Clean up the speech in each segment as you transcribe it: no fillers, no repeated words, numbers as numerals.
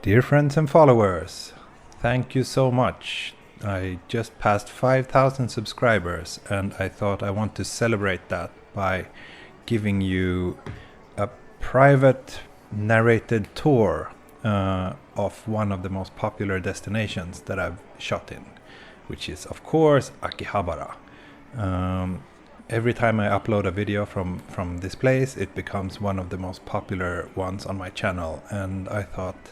Dear friends and followers, thank you so much. I just passed 5,000 subscribers and I thought I want to celebrate that by giving you a private narrated tour of one of the most popular destinations that I've shot in, which is of course Akihabara. Every time I upload a video from this place, it becomes one of the most popular ones on my channel, and I thought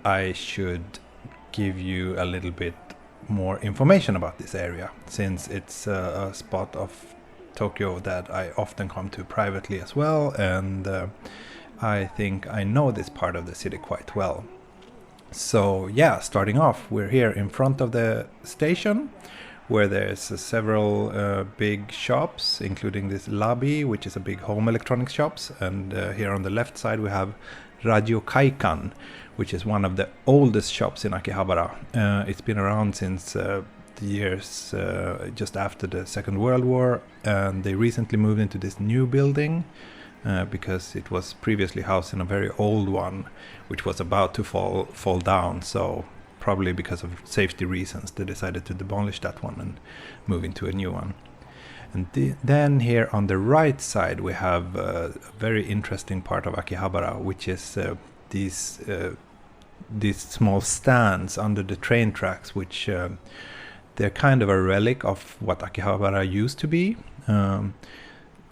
I should give you a little bit more information about this area, since it's a spot of Tokyo that I often come to privately as well, and I think I know this part of the city quite well. So yeah, starting off, we're here in front of the station, where there's several big shops, including this lobby, which is a big home electronics shops, and here on the left side we have Radio Kaikan, which is one of the oldest shops in Akihabara. It's been around since the years just after the Second World War, and they recently moved into this new building because it was previously housed in a very old one, which was about to fall down. So probably because of safety reasons, they decided to demolish that one and move into a new one. And then here on the right side we have a very interesting part of Akihabara, which is these small stands under the train tracks, which they're kind of a relic of what Akihabara used to be.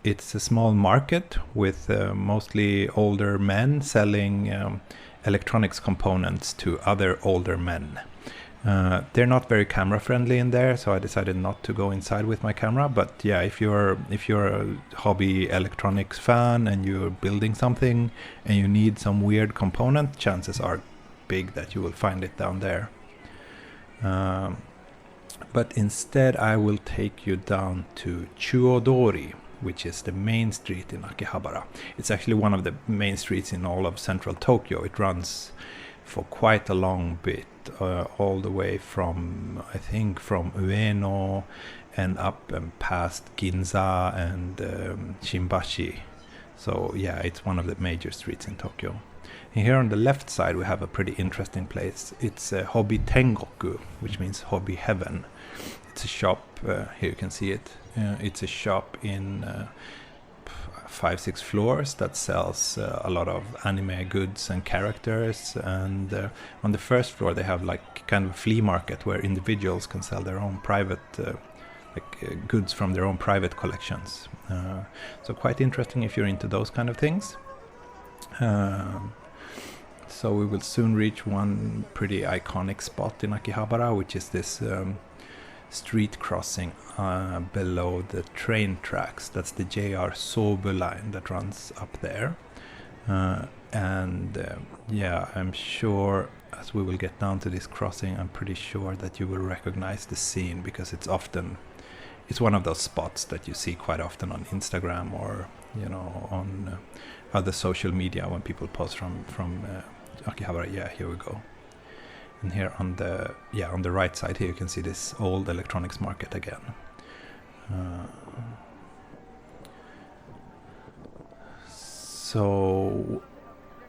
It's a small market with mostly older men selling electronics components to other older men. They're not very camera friendly in there, so I decided not to go inside with my camera. But yeah, if you're a hobby electronics fan and you're building something and you need some weird component, chances are big that you will find it down there. But instead I will take you down to Chuo Dori, which is the main street in Akihabara. It's actually one of the main streets in all of central Tokyo. It runs for quite a long bit, all the way from, I think, from Ueno and up and past Ginza and Shimbashi. So yeah, it's one of the major streets in Tokyo. And here on the left side we have a pretty interesting place. It's Hobby Tengoku, which means hobby heaven. It's a shop, here you can see it. It's a shop in 5-6 floors that sells a lot of anime goods and characters, and on the first floor they have like kind of a flea market where individuals can sell their own private goods from their own private collections. So quite interesting if you're into those kind of things. So we will soon reach one pretty iconic spot in Akihabara, which is this street crossing below the train tracks. That's the JR Sobu line that runs up there. Yeah, I'm sure as we will get down to this crossing, I'm pretty sure that you will recognize the scene, because it's one of those spots that you see quite often on Instagram or on other social media when people post from Akihabara. Yeah, here we go. And here on the right side here you can see this old electronics market again. So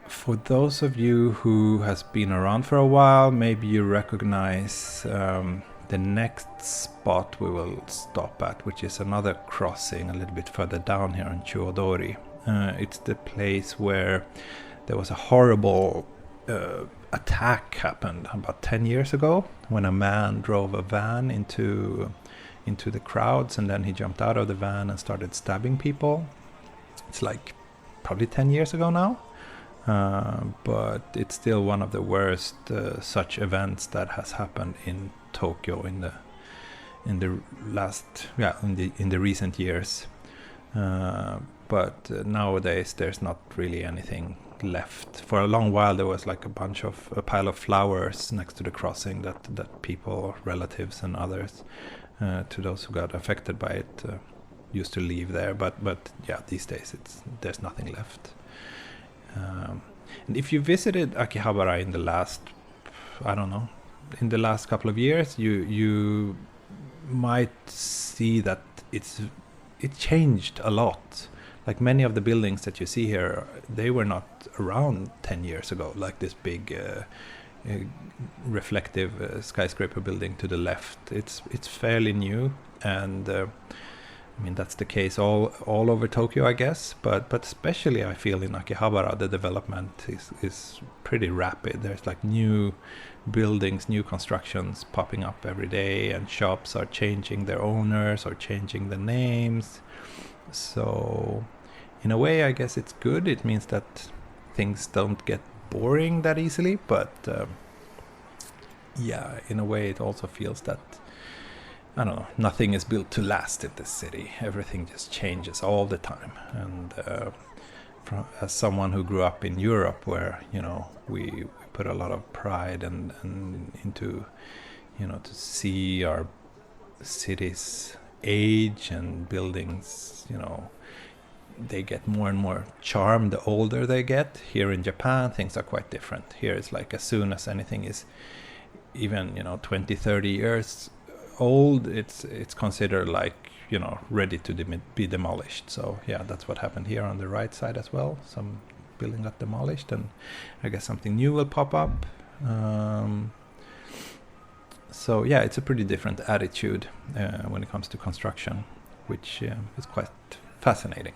for those of you who has been around for a while, maybe you recognize the next spot we will stop at, which is another crossing a little bit further down here on Chuo Dori. It's the place where there was a horrible attack happened about 10 years ago, when a man drove a van into the crowds, and then he jumped out of the van and started stabbing people. It's like probably 10 years ago now, but it's still one of the worst such events that has happened in Tokyo in the recent years. But nowadays there's not really anything left. For a long while there was like a pile of flowers next to the crossing that people, relatives and others, to those who got affected by it, used to leave there. But yeah, these days there's nothing left. And if you visited Akihabara in the last couple of years, you might see that it changed a lot like many of the buildings that you see here, they were not around 10 years ago, like this big reflective skyscraper building to the left. It's fairly new, and I mean that's the case all over Tokyo, I guess, but especially I feel in Akihabara the development is pretty rapid. There's like new buildings, new constructions popping up every day, and shops are changing their owners or changing the names. So in a way, I guess it's good. It means that things don't get boring that easily, but yeah, in a way it also feels that, I don't know, nothing is built to last in this city. Everything just changes all the time. And as someone who grew up in Europe, where we put a lot of pride and into to see our cities age and buildings, they get more and more charm the older they get. Here in Japan, things are quite different. Here it's like as soon as anything is even 20-30 years old, it's considered like ready to be demolished. So yeah, that's what happened here on the right side as well. Some building got demolished, and I guess something new will pop up. So yeah, it's a pretty different attitude when it comes to construction, which is quite fascinating.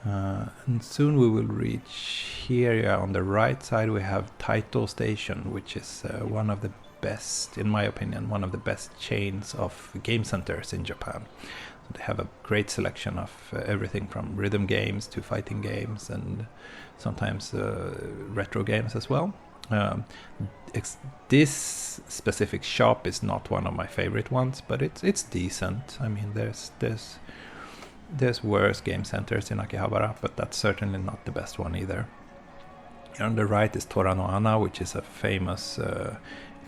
And soon we will reach here. Yeah, on the right side we have Taito Station, which is one of the best, in my opinion, one of the best chains of game centers in Japan. So they have a great selection of everything from rhythm games to fighting games, and sometimes retro games as well. This specific shop is not one of my favorite ones, but it's decent. I mean, there's worse game centers in Akihabara, but that's certainly not the best one either. Here on the right is Tora no Ana, which is a famous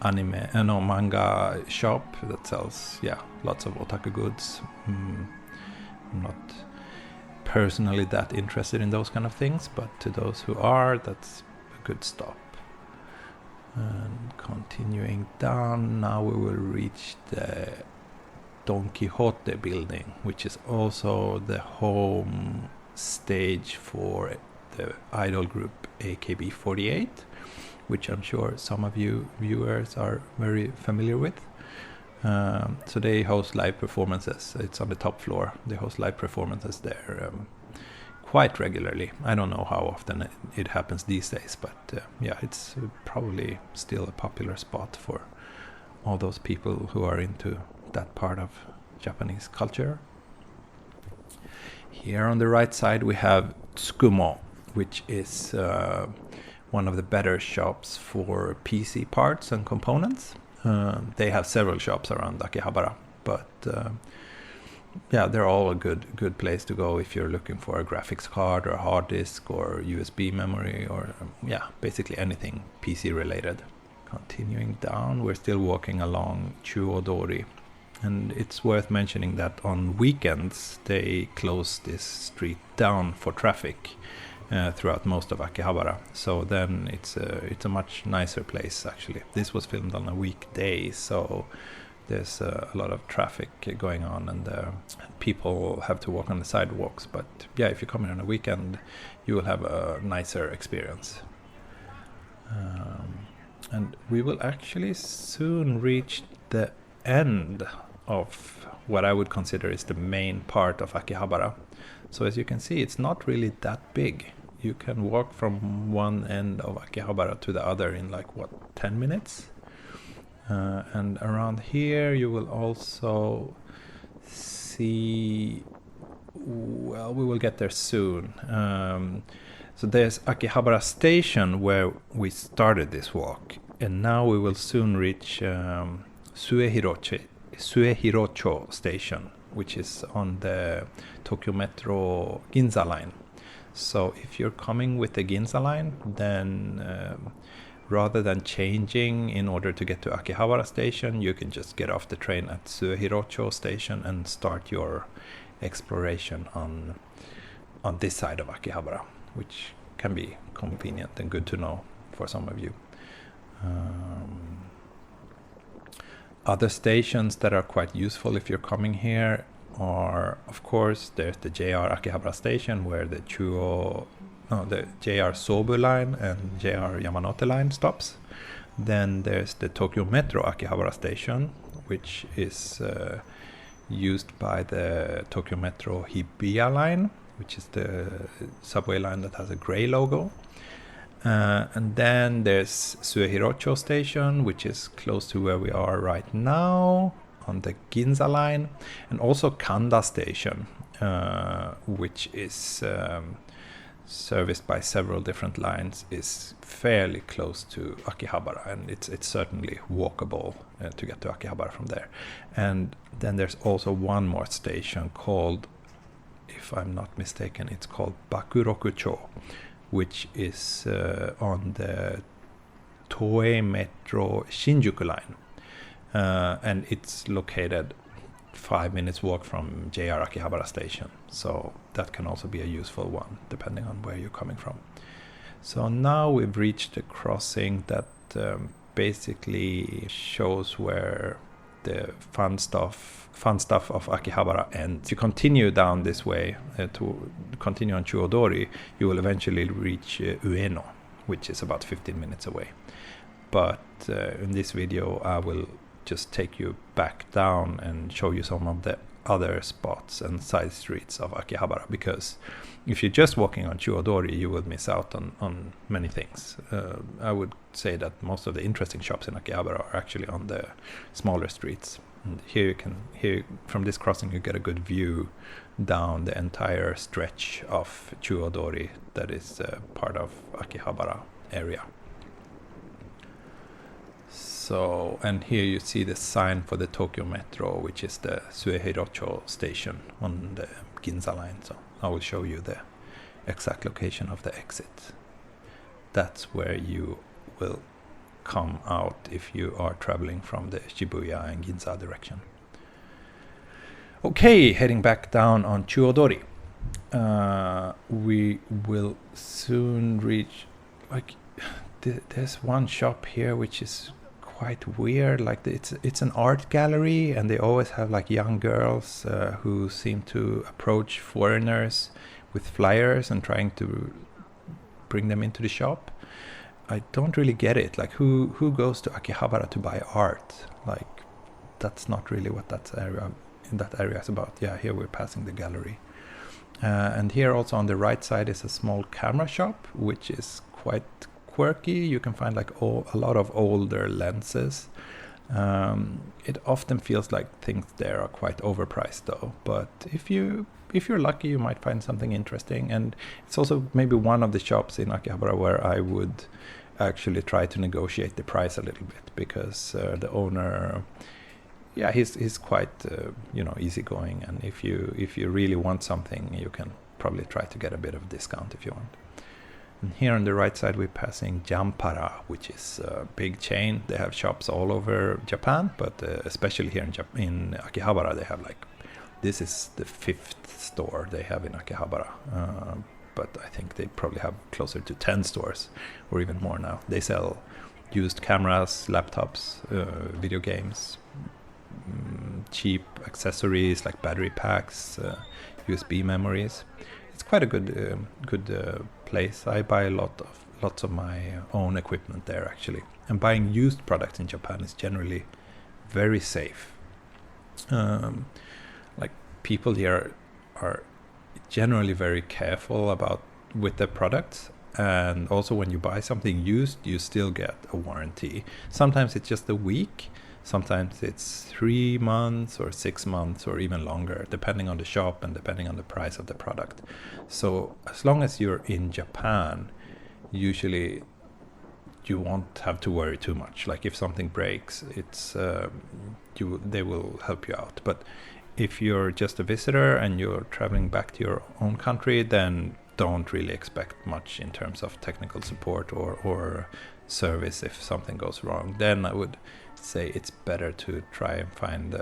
manga shop that sells lots of otaku goods. I'm not personally that interested in those kind of things, but to those who are, that's a good stop. And continuing down, now we will reach the Don Quixote building, which is also the home stage for the idol group AKB48, which I'm sure some of you viewers are very familiar with. So they host live performances. It's on the top floor. They host live performances there quite regularly. I don't know how often it happens these days, but it's probably still a popular spot for all those people who are into that part of Japanese culture. Here on the right side we have Tsukumo, which is one of the better shops for PC parts and components. They have several shops around Akihabara, but they're all a good place to go if you're looking for a graphics card or a hard disk or USB memory or basically anything PC related. Continuing down, we're still walking along Chuo Dori, and it's worth mentioning that on weekends they close this street down for traffic throughout most of Akihabara. So then it's a much nicer place actually. This was filmed on a weekday, so there's a lot of traffic going on, and people have to walk on the sidewalks. But if you come here on a weekend, you will have a nicer experience. And we will actually soon reach the end of what I would consider is the main part of Akihabara. So as you can see, it's not really that big. You can walk from one end of Akihabara to the other in 10 minutes? And around here you will also see, well, we will get there soon. So there's Akihabara Station where we started this walk, and now we will soon reach Suehirocho Station, which is on the Tokyo Metro Ginza line. So if you're coming with the Ginza line, then rather than changing in order to get to Akihabara Station, you can just get off the train at Suehirocho Station and start your exploration on this side of Akihabara, which can be convenient and good to know for some of you. Other stations that are quite useful if you're coming here are, of course, there's the JR Akihabara Station where the JR Sobu line and JR Yamanote line stops. Then there's the Tokyo Metro Akihabara Station, which is used by the Tokyo Metro Hibiya line, which is the subway line that has a gray logo. And then there's Suehirocho Station, which is close to where we are right now on the Ginza line, and also Kanda Station, which is serviced by several different lines, is fairly close to Akihabara, and it's certainly walkable to get to Akihabara from there. And then there's also one more station called, if I'm not mistaken, it's called Bakurokucho, which is on the Toei Metro Shinjuku line, and it's located 5 minutes walk from JR Akihabara Station, so that can also be a useful one depending on where you're coming from. So now we've reached the crossing that basically shows where the fun stuff of Akihabara ends. If you continue down this way to continue on Chuo Dori, you will eventually reach Ueno, which is about 15 minutes away. But in this video I will just take you back down and show you some of the other spots and side streets of Akihabara, because if you're just walking on Chuo Dori, you will miss out on many things. I would say that most of the interesting shops in Akihabara are actually on the smaller streets. And here from this crossing you get a good view down the entire stretch of Chuo Dori that is part of Akihabara area. So, and here you see the sign for the Tokyo Metro, which is the Suehirocho station on the Ginza line. So I will show you the exact location of the exit. That's where you will come out if you are traveling from the Shibuya and Ginza direction. Okay, heading back down on Chuo Dori. We will soon reach, there's one shop here which is quite weird. It's an art gallery, and they always have young girls who seem to approach foreigners with flyers and trying to bring them into the shop. I don't really get it. Who goes to Akihabara to buy art? That's not really what that area is about. Yeah, here we're passing the gallery. And here also on the right side is a small camera shop, which is quite quirky. You can find a lot of older lenses. It often feels like things there are quite overpriced though, but if you're lucky you might find something interesting. And it's also maybe one of the shops in Akihabara where I would actually try to negotiate the price a little bit, because the owner, he's quite easygoing, and if you really want something you can probably try to get a bit of a discount if you want. And here on the right side we're passing Jampara, which is a big chain. They have shops all over Japan, but especially here in Akihabara they have this is the 5th store they have in Akihabara. But I think they probably have closer to 10 stores or even more now. They sell used cameras, laptops, video games, cheap accessories like battery packs, USB memories. It's quite a good place. I buy lots of my own equipment there actually. And buying used products in Japan is generally very safe. People here are generally very careful with their products, and also when you buy something used you still get a warranty. Sometimes it's just a week, sometimes it's 3 months or 6 months or even longer, depending on the shop and depending on the price of the product. So as long as you're in Japan, usually you won't have to worry too much. If something breaks, they will help you out. But if you're just a visitor and you're traveling back to your own country, then don't really expect much in terms of technical support or service if something goes wrong. Then I would say it's better to try and find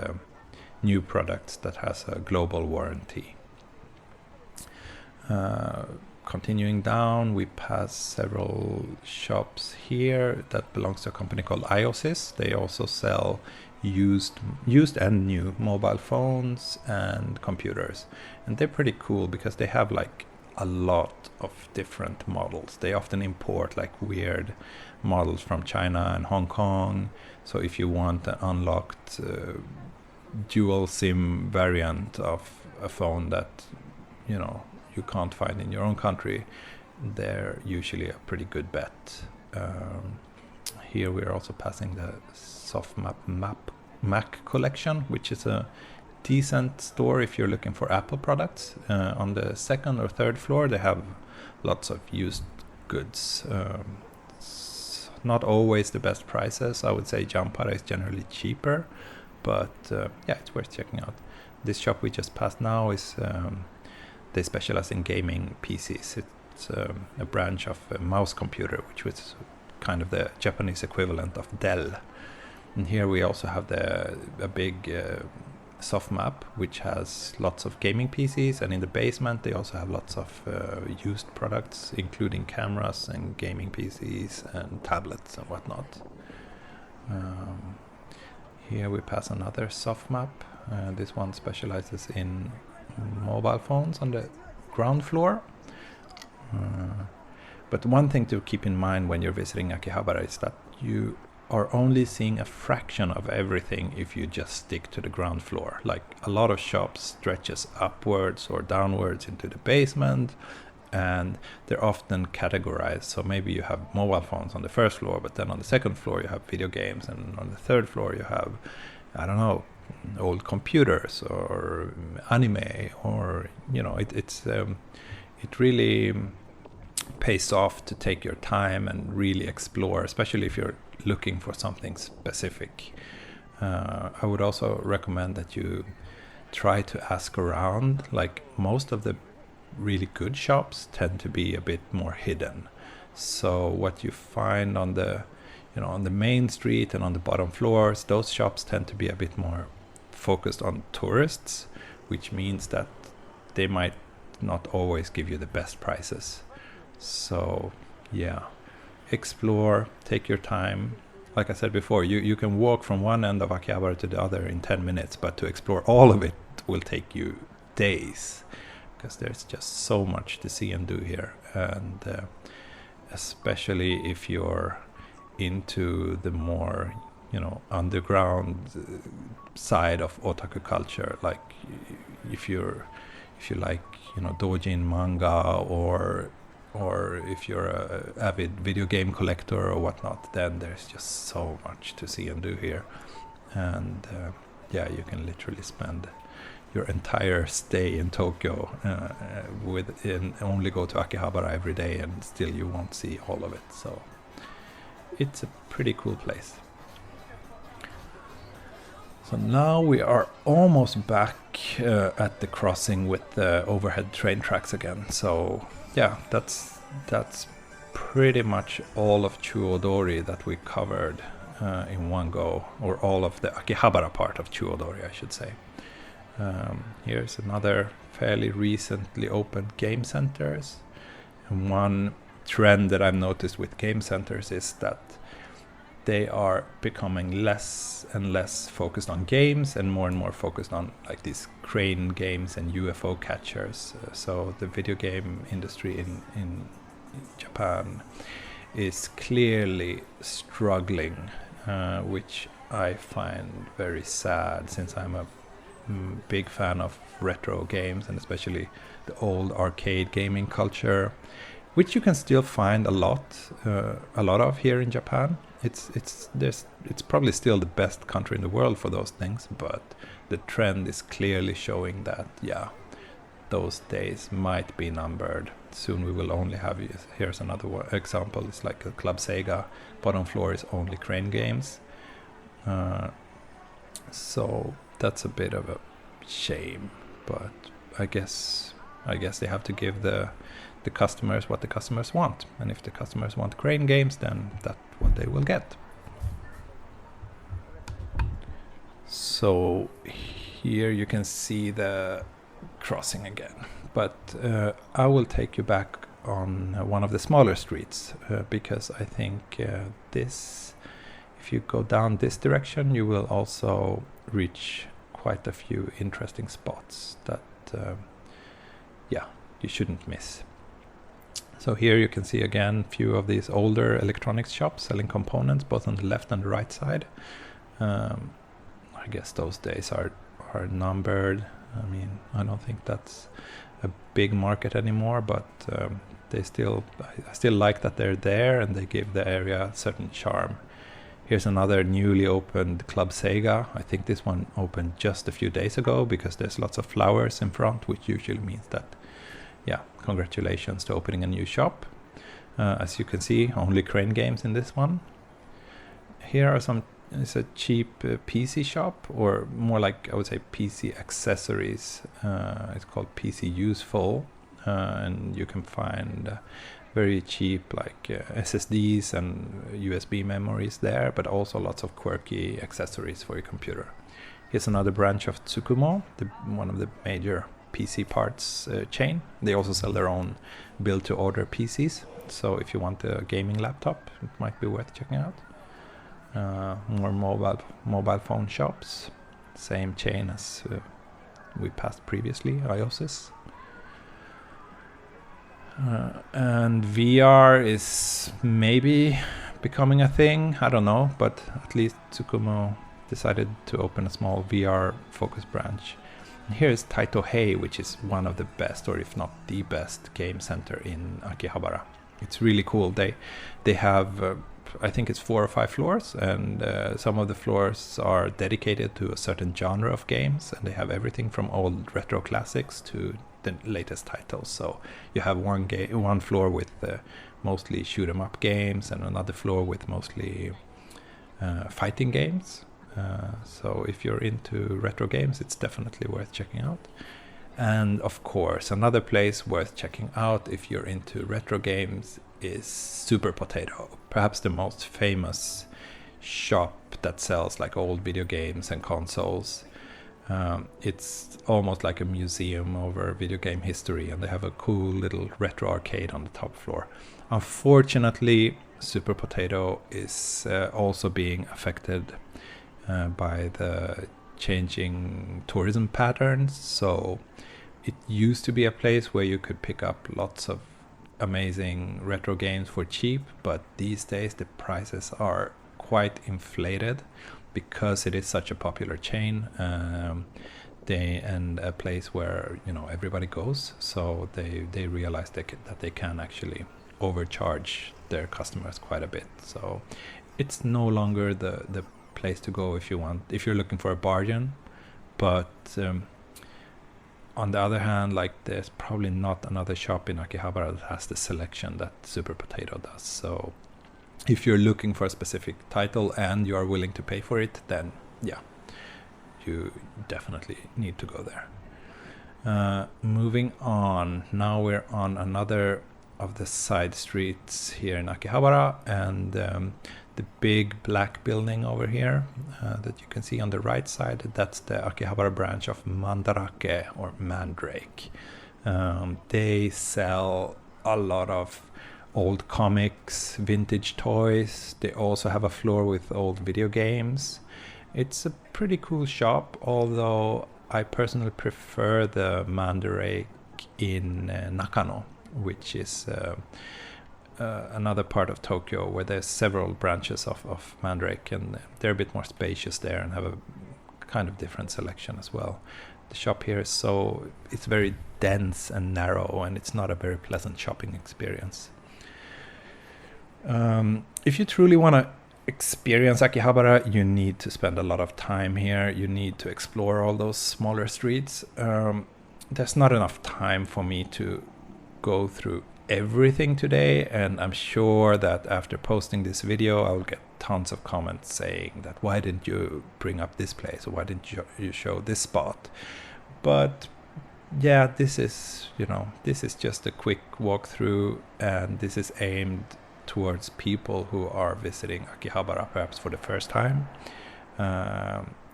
new products that has a global warranty. Continuing down, we pass several shops here that belongs to a company called IOSIS. They also sell used and new mobile phones and computers, and they're pretty cool because they have like a lot of different models. They often import like weird models from China and Hong Kong. So if you want an unlocked dual SIM variant of a phone that you can't find in your own country, they're usually a pretty good bet. Here we're also passing the Softmap Mac collection, which is a decent store if you're looking for Apple products. On the second or third floor they have lots of used goods. Not always the best prices. I would say Jampara is generally cheaper, but it's worth checking out. This shop we just passed now is they specialize in gaming PCs. It's a branch of Mouse Computer, which was kind of the Japanese equivalent of Dell. And here we also have a big Softmap, which has lots of gaming PCs, and in the basement they also have lots of used products, including cameras and gaming PCs and tablets and whatnot. Here we pass another Softmap. This one specializes in mobile phones on the ground floor. But one thing to keep in mind when you're visiting Akihabara is that you are only seeing a fraction of everything if you just stick to the ground floor. Like a lot of shops stretches upwards or downwards into the basement, and they're often categorized. So maybe you have mobile phones on the first floor, but then on the second floor you have video games, and on the third floor you have, I don't know, old computers or anime, or it really pays off to take your time and really explore, especially if you're looking for something specific. I would also recommend that you try to ask around. Like most of the really good shops tend to be a bit more hidden. So what you find on the main street and on the bottom floors, those shops tend to be a bit more focused on tourists, which means that they might not always give you the best prices. So explore, take your time. Like I said before, you can walk from one end of Akihabara to the other in 10 minutes, but to explore all of it will take you days, because there's just so much to see and do here. And especially if you're into the more underground side of otaku culture, like if you like doujin manga, or if you're a avid video game collector or whatnot, then there's just so much to see and do here. And you can literally spend your entire stay in Tokyo and only go to Akihabara every day, and still you won't see all of it. So it's a pretty cool place. So now we are almost back at the crossing with the overhead train tracks again. So that's pretty much all of Chuo Dori that we covered in one go, or all of the Akihabara part of Chuo Dori, I should say. Here's another fairly recently opened game centers. And one trend that I've noticed with game centers is that they are becoming less and less focused on games and more focused on like these crane games and UFO catchers. So the video game industry in Japan is clearly struggling, which I find very sad, since I'm a big fan of retro games, and especially the old arcade gaming culture, which you can still find a lot of here in Japan. It's probably still the best country in the world for those things, but the trend is clearly showing that those days might be numbered. Soon we will only have, here's another example, it's like a Club Sega, bottom floor is only crane games. So that's a bit of a shame, but I guess they have to give the customers what the customers want, and if the customers want crane games, then that's what they will get. So here you can see the crossing again, but I will take you back on one of the smaller streets, because I think this, if you go down this direction, you will also reach quite a few interesting spots that you shouldn't miss. So here you can see again a few of these older electronics shops selling components both on the left and the right side. I guess those days are numbered. I mean, I don't think that's a big market anymore, but I still like that they're there and they give the area a certain charm. Here's another newly opened Club Sega. I think this one opened just a few days ago because there's lots of flowers in front, which usually means that, congratulations to opening a new shop. As you can see, only crane games in this one. Here are it's a cheap PC shop, or more like I would say PC accessories. It's called PC Useful, and you can find very cheap like SSDs and USB memories there, but also lots of quirky accessories for your computer. Here's another branch of Tsukumo, one of the major PC parts chain. They also sell their own build-to-order PCs, so if you want a gaming laptop, it might be worth checking out. More mobile phone shops, same chain as we passed previously, iOSIS. And VR is maybe becoming a thing, I don't know, but at least Tsukumo decided to open a small VR focus branch. And here is Taito-hei, which is one of the best, or if not the best, game center in Akihabara. It's really cool. They have I think it's 4 or 5 floors, and some of the floors are dedicated to a certain genre of games, and they have everything from old retro classics to the latest titles. So you have one floor with mostly shoot 'em up games, and another floor with mostly fighting games. So if you're into retro games, it's definitely worth checking out. And of course, another place worth checking out if you're into retro games is Super Potato, perhaps the most famous shop that sells like old video games and consoles. It's almost like a museum over video game history, and they have a cool little retro arcade on the top floor. Unfortunately, Super Potato is also being affected by the changing tourism patterns. So it used to be a place where you could pick up lots of amazing retro games for cheap, but these days the prices are quite inflated because it is such a popular chain and a place where everybody goes. So they realize that they can actually overcharge their customers quite a bit. So it's no longer the place to go if you're looking for a bargain. But on the other hand, like there's probably not another shop in Akihabara that has the selection that Super Potato does. So if you're looking for a specific title and you are willing to pay for it, then you definitely need to go there. Moving on, now we're on another of the side streets here in Akihabara, and the big black building over here that you can see on the right side, that's the Akihabara branch of Mandarake, or Mandrake. They sell a lot of old comics, vintage toys. They also have a floor with old video games. It's a pretty cool shop, although I personally prefer the Mandarake in Nakano, which is another part of Tokyo where there's several branches of Mandrake, and they're a bit more spacious there and have a kind of different selection as well. The shop here it's very dense and narrow, and it's not a very pleasant shopping experience. If you truly want to experience Akihabara, you need to spend a lot of time here. You need to explore all those smaller streets. There's not enough time for me to go through everything today, and I'm sure that after posting this video I'll get tons of comments saying that why didn't you bring up this place, or why didn't you show this spot. But yeah, this is just a quick walkthrough, and this is aimed towards people who are visiting Akihabara perhaps for the first time.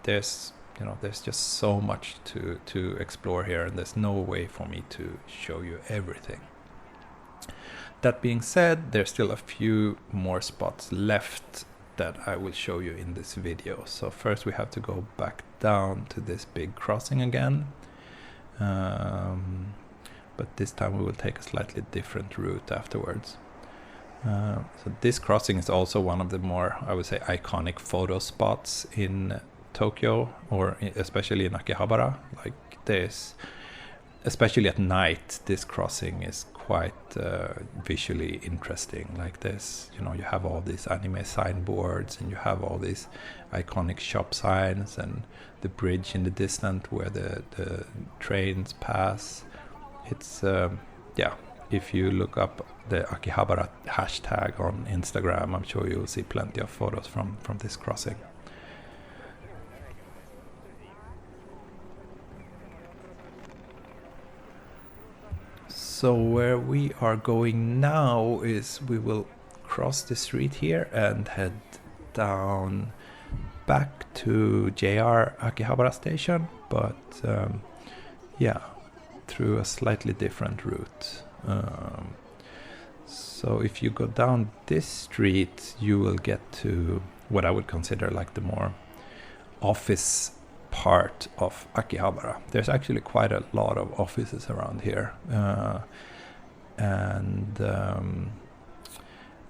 There's just so much to explore here, and there's no way for me to show you everything. That being said, there's still a few more spots left that I will show you in this video. So first we have to go back down to this big crossing again, but this time we will take a slightly different route afterwards. So this crossing is also one of the more, I would say, iconic photo spots in Tokyo, or especially in Akihabara. Like this, especially at night, this crossing is quite visually interesting. Like this, you know, you have all these anime signboards, and you have all these iconic shop signs, and the bridge in the distance where the trains pass. It's yeah, if you look up the Akihabara hashtag on Instagram, I'm sure you'll see plenty of photos from this crossing. So where we are going now is we will cross the street here and head down back to JR Akihabara Station, but yeah, through a slightly different route. So if you go down this street, you will get to what I would consider like the more office part of Akihabara. There's actually quite a lot of offices around here,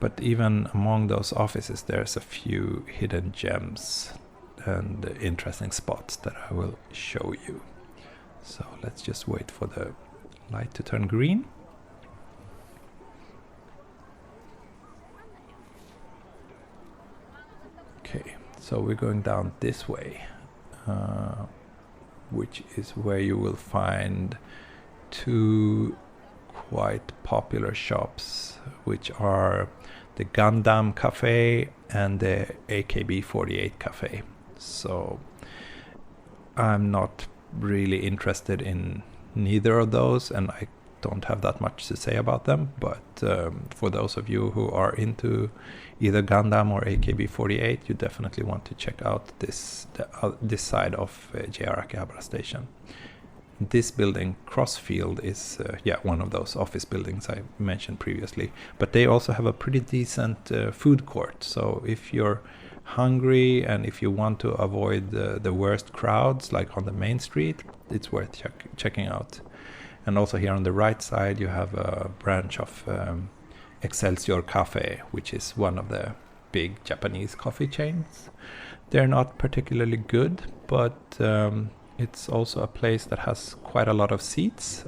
but even among those offices there's a few hidden gems and interesting spots that I will show you. So let's just wait for the light to turn green. Okay, so we're going down this way, which is where you will find two quite popular shops, which are the Gundam Cafe and the AKB48 Cafe. So I'm not really interested in neither of those, and I don't have that much to say about them, but for those of you who are into either Gundam or AKB48, you definitely want to check out this side of JR Akihabara Station. This building, Crossfield, is one of those office buildings I mentioned previously, but they also have a pretty decent food court. So if you're hungry and if you want to avoid the worst crowds like on the main street, it's worth checking out. And also here on the right side you have a branch of Excelsior Cafe, which is one of the big Japanese coffee chains. They're not particularly good, but it's also a place that has quite a lot of seats.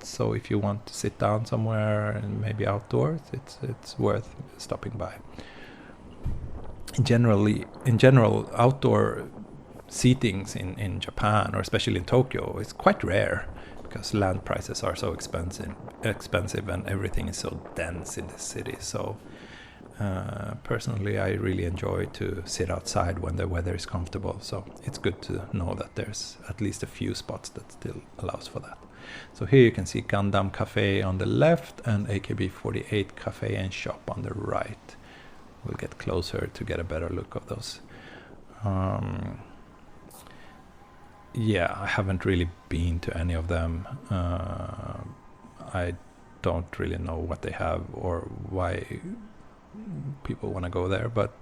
So if you want to sit down somewhere and maybe outdoors, it's worth stopping by. In general, outdoor seatings in Japan, or especially in Tokyo, is quite rare because land prices are so expensive and everything is so dense in the city. So personally, I really enjoy to sit outside when the weather is comfortable. So it's good to know that there's at least a few spots that still allows for that. So here you can see Gundam Cafe on the left and AKB48 Cafe and Shop on the right. We'll get closer to get a better look of those. Yeah, I haven't really been to any of them. I don't really know what they have or why people want to go there, but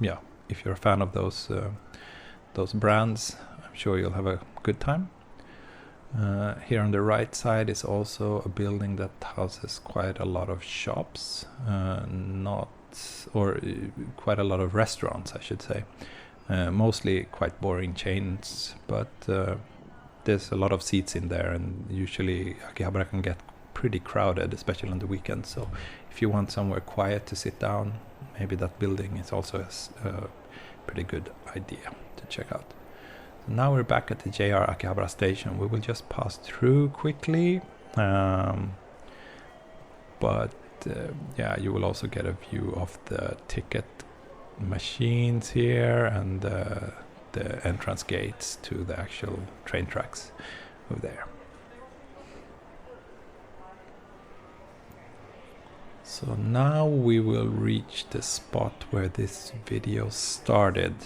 yeah, if you're a fan of those brands, I'm sure you'll have a good time. Here on the right side is also a building that houses quite a lot of shops, quite a lot of restaurants, I should say. Mostly quite boring chains, but there's a lot of seats in there, and usually Akihabara can get pretty crowded, especially on the weekends. So if you want somewhere quiet to sit down, maybe that building is also a pretty good idea to check out. So now we're back at the JR Akihabara Station. We will just pass through quickly, but yeah, you will also get a view of the ticket machines here and the entrance gates to the actual train tracks over there. So now we will reach the spot where this video started,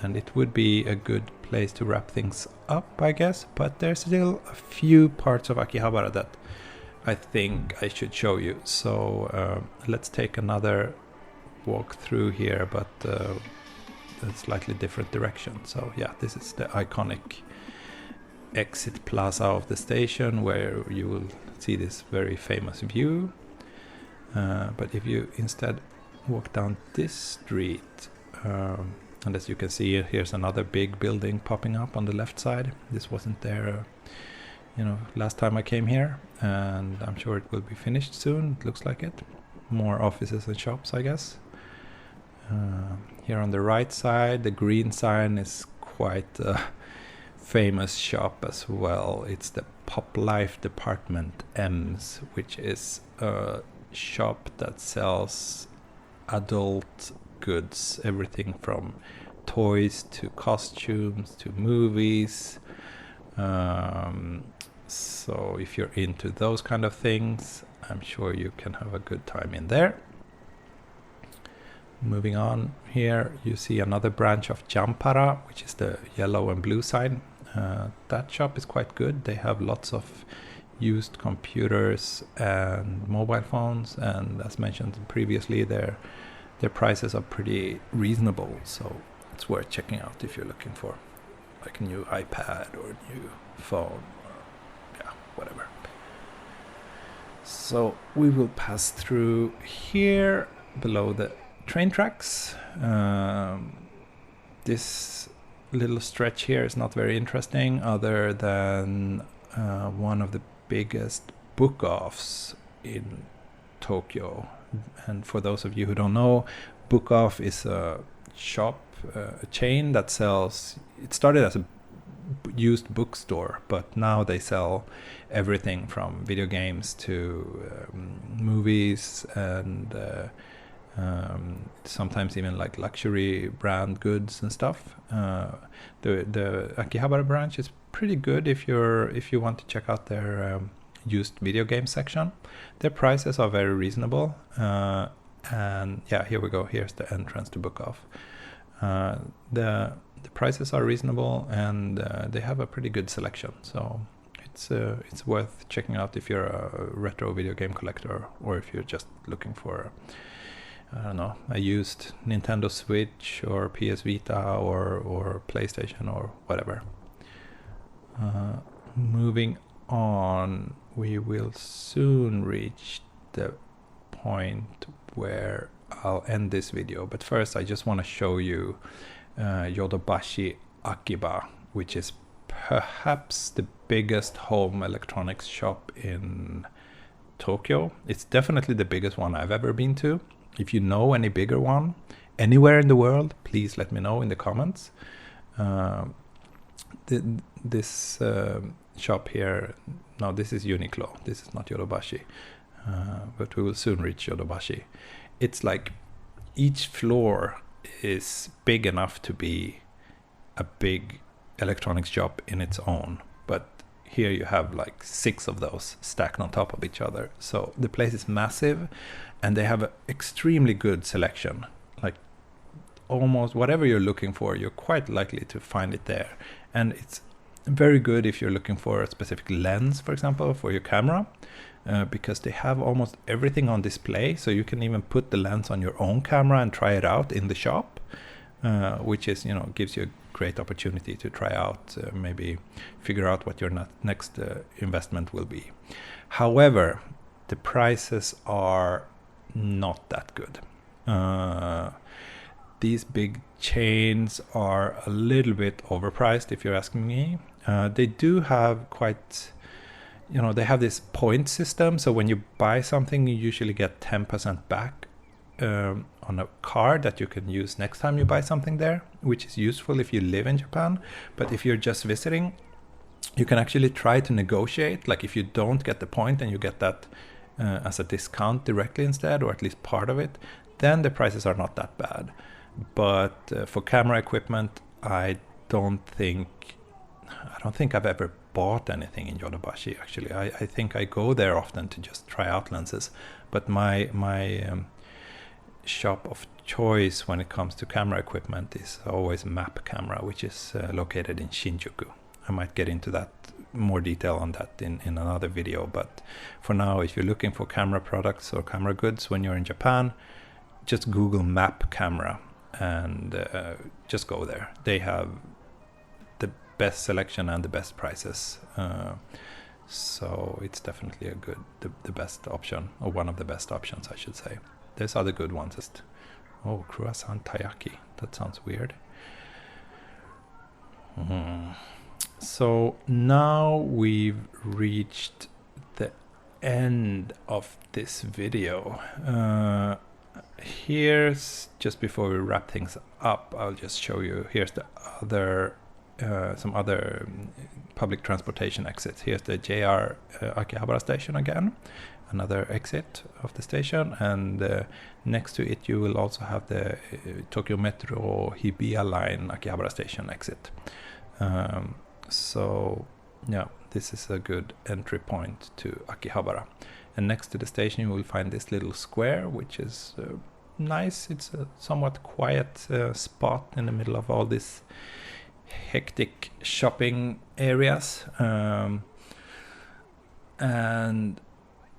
and it would be a good place to wrap things up, I guess, but there's still a few parts of Akihabara that I think I should show you. So let's take another walk through here, but a slightly different direction. So yeah, this is the iconic exit plaza of the station, where you will see this very famous view. But if you instead walk down this street, and as you can see, here's another big building popping up on the left side. This wasn't there last time I came here, and I'm sure it will be finished soon. It looks like it. More offices and shops, I guess. Here on the right side, the green sign is quite a famous shop as well. It's the Pop Life Department M's, which is a shop that sells adult goods, everything from toys to costumes to movies. So if you're into those kind of things, I'm sure you can have a good time in there. Moving on, here you see another branch of Jampara, which is the yellow and blue sign. That shop is quite good. They have lots of used computers and mobile phones, and as mentioned previously, their prices are pretty reasonable, so it's worth checking out if you're looking for like a new iPad or a new phone or whatever. So we will pass through here below the train tracks. This little stretch here is not very interesting, other than one of the biggest book-offs in Tokyo. And for those of you who don't know, Book-Off is a shop, a chain that sells. It started as a used bookstore, but now they sell everything from video games to movies and sometimes even like luxury brand goods and stuff. The Akihabara branch is pretty good if you want to check out their used video game section. Their prices are very reasonable, and yeah, here we go. Here's the entrance to Book-Off. The prices are reasonable, and they have a pretty good selection. So it's worth checking out if you're a retro video game collector, or if you're just looking for a used Nintendo Switch or PS Vita or PlayStation or whatever. Moving on, we will soon reach the point where I'll end this video. But first, I just want to show you Yodobashi Akiba, which is perhaps the biggest home electronics shop in Tokyo. It's definitely the biggest one I've ever been to. If you know any bigger one anywhere in the world, please let me know in the comments. This shop here, no, this is Uniqlo. This is not Yodobashi, but we will soon reach Yodobashi. It's like each floor is big enough to be a big electronics shop in its own, but here you have like 6 of those stacked on top of each other. So the place is massive, and they have an extremely good selection. Like almost whatever you're looking for, you're quite likely to find it there. And it's very good if you're looking for a specific lens, for example, for your camera, because they have almost everything on display. So you can even put the lens on your own camera and try it out in the shop, which is, gives you a great opportunity to try out, maybe figure out what your next investment will be. However, the prices are not that good. These big chains are a little bit overpriced, if you're asking me. They do have quite, they have this point system. So when you buy something, you usually get 10% back on a card that you can use next time you buy something there, which is useful if you live in Japan. But if you're just visiting, you can actually try to negotiate. Like if you don't get the point and you get that as a discount directly instead, or at least part of it, then the prices are not that bad. But for camera equipment, I don't think I've ever bought anything in Yodobashi. Actually, I think I go there often to just try out lenses. But my shop of choice when it comes to camera equipment is always Map Camera, which is located in Shinjuku. I might get into that more detail on that in another video. But for now, if you're looking for camera products or camera goods when you're in Japan, just Google Map Camera and just go there. They have the best selection and the best prices. So it's definitely the best option, or one of the best options, I should say. There's other good ones. Oh, croissant taiyaki. That sounds weird. So now we've reached the end of this video. Here's, just before we wrap things up, I'll just show you. Here's the other some other public transportation exits. Here's the JR Akihabara Station again, another exit of the station, and next to it you will also have the Tokyo Metro Hibiya line Akihabara Station exit. So yeah, this is a good entry point to Akihabara. And next to the station you will find this little square, which is nice. It's a somewhat quiet spot in the middle of all this hectic shopping areas, and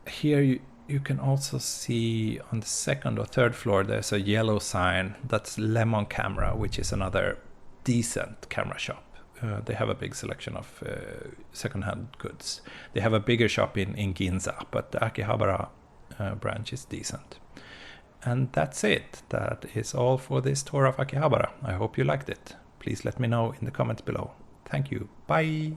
here you can also see on the second or third floor there's a yellow sign that's Lemon Camera, which is another decent camera shop. They have a big selection of second-hand goods. They have a bigger shop in Ginza, but the Akihabara branch is decent. And that's it. That is all for this tour of Akihabara. I hope you liked it. Please let me know in the comments below. Thank you. Bye.